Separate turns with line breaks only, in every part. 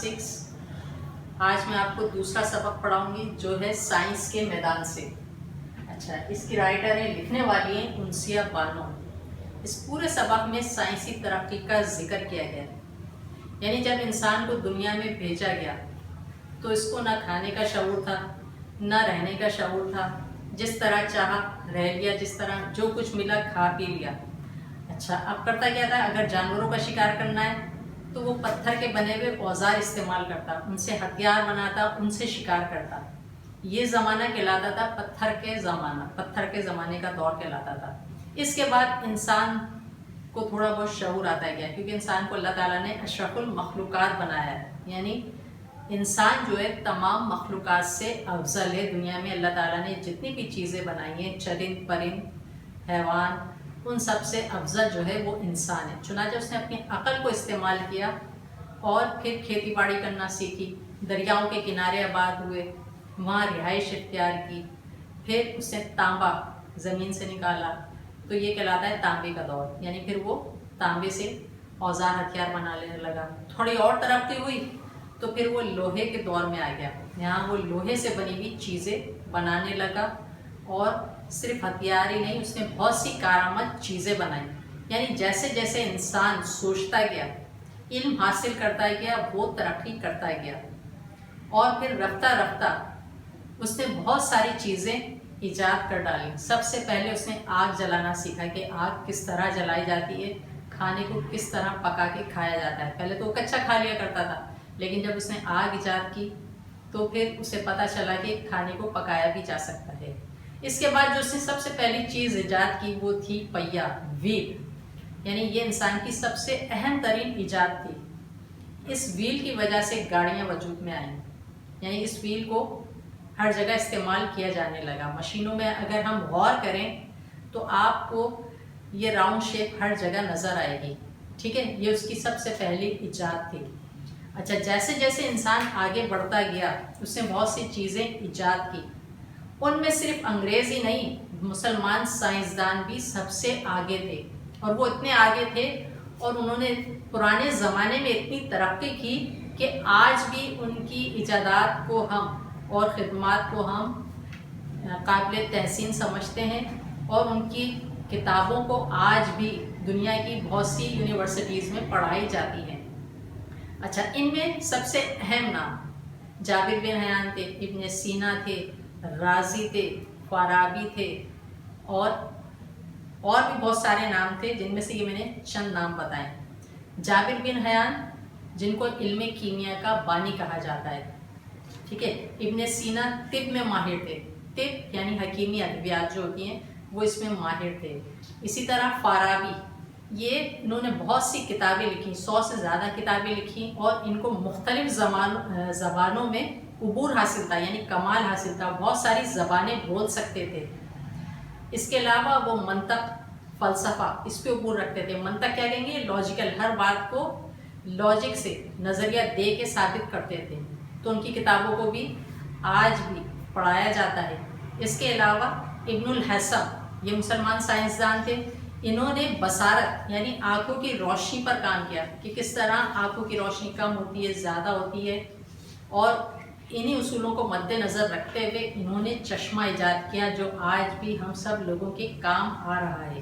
6۔ آج میں آپ کو دوسرا سبق پڑھاؤں گی جو ہے سائنس کے میدان سے۔ اچھا، اس کی رائٹر ہیں، لکھنے والی ہیں انسیہ بانو۔ اس پورے سبق میں سائنسی ترقی کا ذکر کیا گیا ہے، یعنی جب انسان کو دنیا میں بھیجا گیا تو اس کو نہ کھانے کا شعور تھا نہ رہنے کا شعور تھا، جس طرح چاہا رہ لیا، جس طرح جو کچھ ملا کھا پی لیا۔ اچھا، اب کرتا کیا تھا؟ اگر جانوروں کا شکار کرنا ہے تو وہ پتھر کے بنے ہوئے اوزار استعمال کرتا، ان سے ہتھیار بناتا، ان سے شکار کرتا۔ یہ زمانہ کہلاتا تھا پتھر کے زمانے کا دور کہلاتا تھا۔ اس کے بعد انسان کو تھوڑا بہت شعور آتا گیا، کیونکہ انسان کو اللہ تعالیٰ نے اشرف المخلوقات بنایا ہے، یعنی انسان جو ہے تمام مخلوقات سے افضل ہے۔ دنیا میں اللہ تعالیٰ نے جتنی بھی چیزیں بنائی ہیں، چرند پرند حیوان، ان سب سے افضل جو ہے وہ انسان ہے۔ چنانچہ اس نے اپنی عقل کو استعمال کیا اور پھر کھیتی باڑی کرنا سیکھی، دریاؤں کے کنارے آباد ہوئے، وہاں رہائش اختیار کی، پھر اس نے تانبا زمین سے نکالا، تو یہ کہلاتا ہے تانبے کا دور، یعنی پھر وہ تانبے سے اوزار ہتھیار بنا لینے لگا۔ تھوڑی اور ترقی ہوئی تو پھر وہ لوہے کے دور میں آ گیا، یہاں وہ لوہے سے بنی ہوئی چیزیں بنانے لگا، اور صرف ہتھیار ہی نہیں، اس نے بہت سی کارآمد چیزیں بنائیں۔ یعنی جیسے جیسے انسان سوچتا گیا، علم حاصل کرتا گیا، وہ ترقی کرتا گیا، اور پھر رفتہ رفتہ اس نے بہت ساری چیزیں ایجاد کر ڈالی۔ سب سے پہلے اس نے آگ جلانا سیکھا کہ آگ کس طرح جلائی جاتی ہے، کھانے کو کس طرح پکا کے کھایا جاتا ہے۔ پہلے تو وہ کچا کھا لیا کرتا تھا، لیکن جب اس نے آگ ایجاد کی تو پھر اسے پتہ چلا کہ کھانے کو پکایا بھی جا سکتا ہے۔ اس کے بعد جو اس نے سب سے پہلی چیز ایجاد کی وہ تھی پہیا، وہیل، یعنی یہ انسان کی سب سے اہم ترین ایجاد تھی۔ اس وہیل کی وجہ سے گاڑیاں وجود میں آئیں، یعنی اس وہیل کو ہر جگہ استعمال کیا جانے لگا۔ مشینوں میں اگر ہم غور کریں تو آپ کو یہ راؤنڈ شیپ ہر جگہ نظر آئے گی، ٹھیک ہے، یہ اس کی سب سے پہلی ایجاد تھی۔ اچھا، جیسے جیسے انسان آگے بڑھتا گیا اس نے بہت سی چیزیں ایجاد کی، ان میں صرف انگریز ہی نہیں، مسلمان سائنسدان بھی سب سے آگے تھے، اور وہ اتنے آگے تھے اور انہوں نے پرانے زمانے میں اتنی ترقی کی کہ آج بھی ان کی ایجادات کو ہم اور خدمات کو ہم قابل تحسین سمجھتے ہیں، اور ان کی کتابوں کو آج بھی دنیا کی بہت سی یونیورسٹیز میں پڑھائی جاتی ہیں۔ اچھا، ان میں سب سے اہم نام جابر بن حیان تھے، ابن سینا تھے، رازی تھے، فارابی تھے، اور بھی بہت سارے نام تھے، جن میں سے یہ میں نے چند نام بتائے۔ جابر بن حیان جن کو علم کیمیا کا بانی کہا جاتا ہے، ٹھیک ہے۔ ابن سینا طب میں ماہر تھے، طب یعنی حکیمی ادویات جو ہوتی ہیں وہ اس میں ماہر تھے۔ اسی طرح فارابی، انہوں نے بہت سی کتابیں لکھی، 100 سے زیادہ کتابیں لکھی، اور ان کو مختلف زبانوں میں عبور حاصل تھا، یعنی کمال حاصل تھا، بہت ساری زبانیں بول سکتے تھے۔ اس کے علاوہ وہ منطق، فلسفہ، اس پہ عبور رکھتے تھے۔ منطق کیا کہیں گے؟ لاجیکل، ہر بات کو لاجک سے نظریہ دے کے ثابت کرتے تھے، تو ان کی کتابوں کو بھی آج بھی پڑھایا جاتا ہے۔ اس کے علاوہ ابن الحسم، یہ مسلمان سائنسدان تھے، انہوں نے بصارت یعنی آنکھوں کی روشنی پر کام کیا کہ کس طرح آنکھوں کی روشنی کم ہوتی ہے، زیادہ ہوتی ہے، اور انہی اصولوں کو مد نظر رکھتے ہوئے انہوں نے چشمہ ایجاد کیا جو آج بھی ہم سب لوگوں کے کام آ رہا ہے۔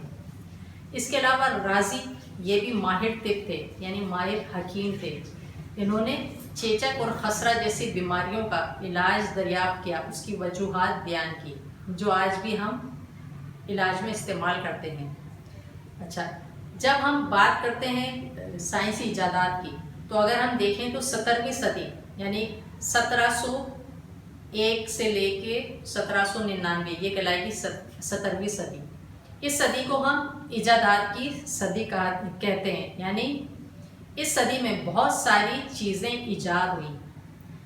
اس کے علاوہ رازی، یہ بھی ماہر طب تھے، یعنی ماہر حکیم تھے، انہوں نے چیچک اور خسرہ جیسی بیماریوں کا علاج دریافت کیا، اس کی وجوہات بیان کی، جو آج بھی ہم علاج میں استعمال کرتے ہیں۔ اچھا، جب ہم بات کرتے ہیں سائنسی ایجادات کی، تو اگر ہم دیکھیں تو 17ویں صدی یعنی 1701 سے لے کے 1799، یہ کہلائے گی 17ویں صدی۔ اس صدی کو ہم ایجادات کی صدی کہتے ہیں، یعنی اس صدی میں بہت ساری چیزیں ایجاد ہوئیں،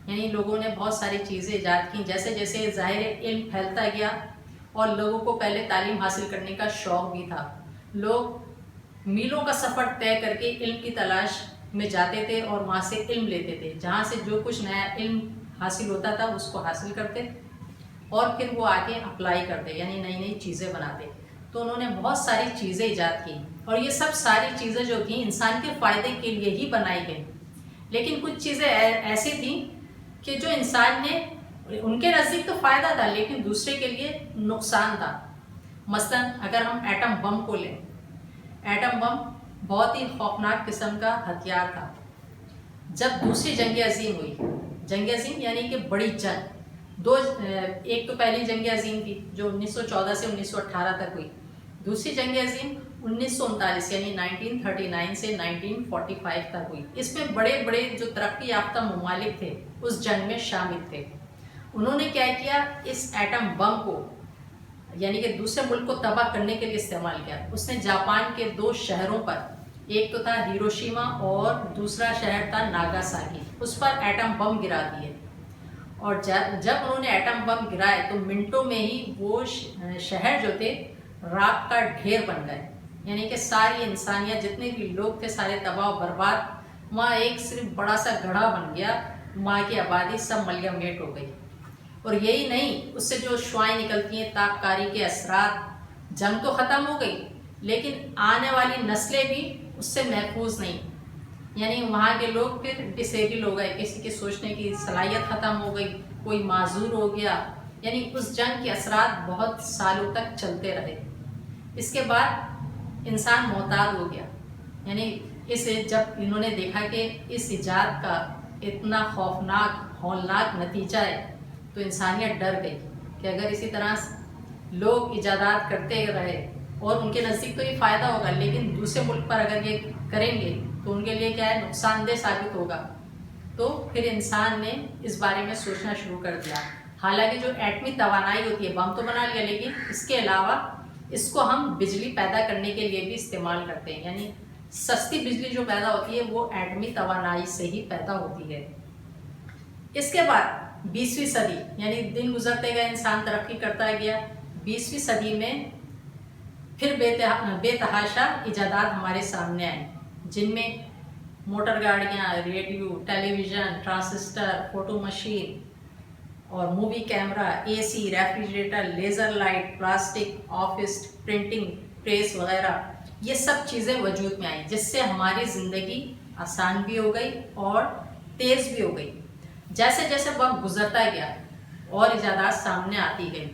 یعنی لوگوں نے بہت ساری چیزیں ایجاد کی۔ جیسے جیسے ظاہر علم پھیلتا گیا، اور لوگوں کو پہلے تعلیم حاصل کرنے کا شوق بھی تھا، لوگ میلوں کا سفر طے کر کے علم کی تلاش میں جاتے تھے اور وہاں سے علم لیتے تھے، جہاں سے جو کچھ نیا علم حاصل ہوتا تھا اس کو حاصل کرتے، اور پھر وہ آگے اپلائی کرتے، یعنی نئی نئی چیزیں بناتے۔ تو انہوں نے بہت ساری چیزیں ایجاد کی، اور یہ سب ساری چیزیں جو تھیں انسان کے فائدے کے لیے ہی بنائی گئی، لیکن کچھ چیزیں ایسی تھیں کہ جو انسان نے ان کے نزدیک تو فائدہ تھا لیکن دوسرے کے لیے نقصان تھا. مثلا اگر ہم ایٹم بم کو لیں، ایٹم بم بہت ہی خوفناک قسم کا ہتھیار تھا. جب دوسری جنگ عظیم ہوئی، جنگ عظیم یعنی کہ بڑی جنگ، ایک تو پہلی جنگ عظیم تھی جو 1914 سے 1918 تک ہوئی. دوسری جنگ عظیم 1939 یعنی 1939 سے 1945 تک ہوئی. اس میں بڑے بڑے جو ترقی یافتہ ممالک تھے اس جنگ میں شامل تھے. انہوں نے کیا کیا، اس ایٹم بم کو یعنی کہ دوسرے ملک کو تباہ کرنے کے لیے استعمال کیا. اس نے جاپان کے 2 شہروں پر، ایک تو تھا ہیروشیما اور دوسرا شہر تھا ناگاساکی، اس پر ایٹم بم گرا دیے. اور جب انہوں نے ایٹم بم گرائے تو منٹوں میں ہی وہ شہر جو تھے راکھ کا ڈھیر بن گئے. یعنی کہ ساری انسانیت، جتنے بھی لوگ تھے سارے تباہ و برباد. وہاں ایک صرف بڑا سا گڑھا بن گیا، وہاں کی آبادی سب ملیہ میٹ ہو گئی. اور یہی نہیں، اس سے جو شعاعیں نکلتی ہیں، تابکاری کے اثرات، جنگ تو ختم ہو گئی لیکن آنے والی نسلیں بھی اس سے محفوظ نہیں. یعنی وہاں کے لوگ پھر ڈسیبل ہو گئے، کسی کی سوچنے کی صلاحیت ختم ہو گئی، کوئی معذور ہو گیا. یعنی اس جنگ کے اثرات بہت سالوں تک چلتے رہے. اس کے بعد انسان محتاط ہو گیا. یعنی جب انہوں نے دیکھا کہ اس ایجاد کا اتنا خوفناک ہولناک نتیجہ ہے تو انسانیت ڈر گئی کہ اگر اسی طرح لوگ ایجادات کرتے رہے اور ان کے نزدیک تو یہ فائدہ ہوگا لیکن دوسرے ملک پر اگر یہ کریں گے تو ان کے لیے کیا ہے، نقصان دہ ثابت ہوگا. تو پھر انسان نے اس بارے میں سوچنا شروع کر دیا. حالانکہ جو ایٹمی توانائی ہوتی ہے، بم تو بنا لیا لیکن اس کے علاوہ اس کو ہم بجلی پیدا کرنے کے لیے بھی استعمال کرتے ہیں. یعنی سستی بجلی جو پیدا ہوتی ہے وہ ایٹمی توانائی سے ہی پیدا ہوتی ہے. اس کے بعد 20ویں صدی یعنی دن گزرتے گئے، انسان ترقی کرتا گیا. 20ویں صدی میں پھر بے تحاشا ایجادات ہمارے سامنے آئے، جن میں موٹر گاڑیاں، radio, television, transistor, photo machine اور movie camera, A C, refrigerator, laser light, plastic, office, printing press وغیرہ، یہ سب چیزیں وجود میں آئیں جس سے ہماری زندگی آسان بھی ہو گئی اور تیز بھی ہو گئی. جیسے جیسے وقت گزرتا گیا اور ایجادات سامنے آتی گئی.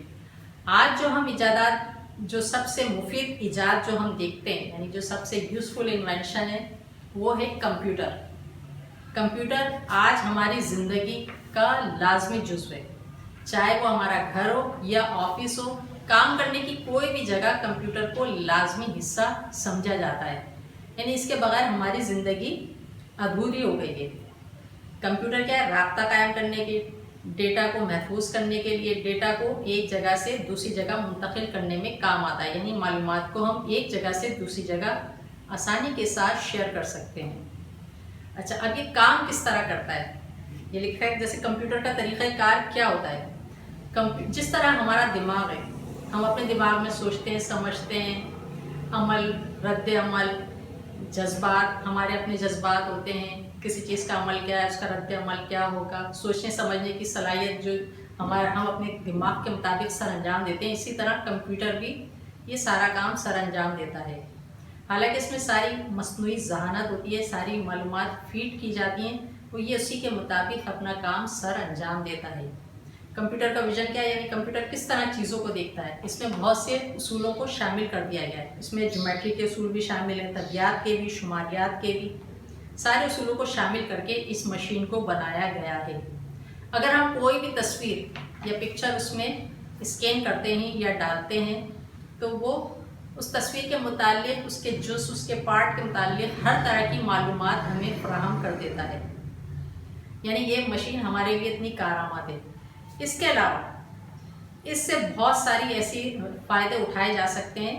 آج جو ہم ایجادات، جو سب سے مفید ایجاد جو ہم دیکھتے ہیں، یعنی جو سب سے یوزفل انوینشن ہے وہ ہے کمپیوٹر. کمپیوٹر آج ہماری زندگی کا لازمی جزو ہے. چاہے وہ ہمارا گھر ہو یا آفس ہو، کام کرنے کی کوئی بھی جگہ کمپیوٹر کو لازمی حصہ سمجھا جاتا ہے. یعنی اس کے بغیر ہماری زندگی ادھوری ہو گئی ہے. کمپیوٹر کیا ہے، رابطہ قائم کرنے کے، ڈیٹا کو محفوظ کرنے کے لیے، ڈیٹا کو ایک جگہ سے دوسری جگہ منتقل کرنے میں کام آتا ہے. یعنی معلومات کو ہم ایک جگہ سے دوسری جگہ آسانی کے ساتھ شیئر کر سکتے ہیں. اچھا، اب یہ کام کس طرح کرتا ہے، یہ لکھا ہے جیسے کمپیوٹر کا طریقہ کار کیا ہوتا ہے. جس طرح ہمارا دماغ ہے، ہم اپنے دماغ میں سوچتے ہیں، سمجھتے ہیں، عمل، رد عمل، جذبات، ہمارے اپنے جذبات ہوتے ہیں، کسی چیز کا عمل کیا ہے، اس کا رد عمل کیا ہوگا، سوچنے سمجھنے کی صلاحیت جو ہم اپنے دماغ کے مطابق سر انجام دیتے ہیں، اسی طرح کمپیوٹر بھی یہ سارا کام سر انجام دیتا ہے. حالانکہ اس میں ساری مصنوعی ذہانت ہوتی ہے، ساری معلومات فیڈ کی جاتی ہیں، وہ یہ اسی کے مطابق اپنا کام سر انجام دیتا ہے. کمپیوٹر کا ویژن کیا ہے، یعنی کمپیوٹر کس طرح چیزوں کو دیکھتا ہے. اس میں بہت سے اصولوں کو شامل کر دیا گیا ہے. اس میں جیومیٹری کے اصول بھی شامل ہیں، طبیعیات کے بھی، شماریات کے بھی، سارے اصولوں کو شامل کر کے اس مشین کو بنایا گیا ہے. اگر ہم کوئی بھی تصویر یا پکچر اس میں اسکین کرتے ہیں یا ڈالتے ہیں تو وہ اس تصویر کے متعلق، اس کے جز، اس کے پارٹ کے متعلق ہر طرح کی معلومات ہمیں فراہم کر دیتا ہے. یعنی یہ مشین ہمارے لیے اتنی کارآمد ہے. اس کے علاوہ اس سے بہت ساری ایسی فائدے اٹھائے جا سکتے ہیں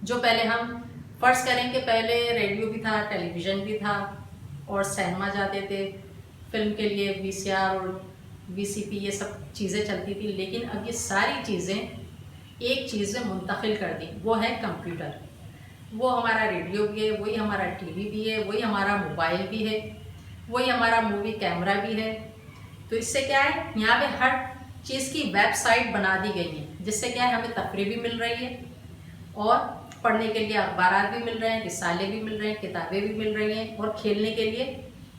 جو پہلے ہم فرض کریں کہ پہلے ریڈیو بھی تھا، ٹیلی ویژن بھی تھا اور سینما جاتے تھے فلم کے لیے، VCR اور VCP یہ سب چیزیں چلتی تھی. لیکن اب یہ ساری چیزیں ایک چیز میں منتقل کر دی، وہ ہے کمپیوٹر. وہ ہمارا ریڈیو بھی ہے، وہی ہمارا TV بھی ہے، وہی ہمارا موبائل بھی ہے، وہی ہمارا مووی کیمرہ بھی ہے. تو اس سے کیا ہے، یہاں پہ ہر چیز کی ویب سائٹ بنا دی گئی ہے، جس سے کیا ہے ہمیں تفریح بھی مل رہی ہے اور پڑھنے کے لیے اخبارات بھی مل رہے ہیں، رسالے بھی مل رہے ہیں، کتابیں بھی مل رہی ہیں اور کھیلنے کے لیے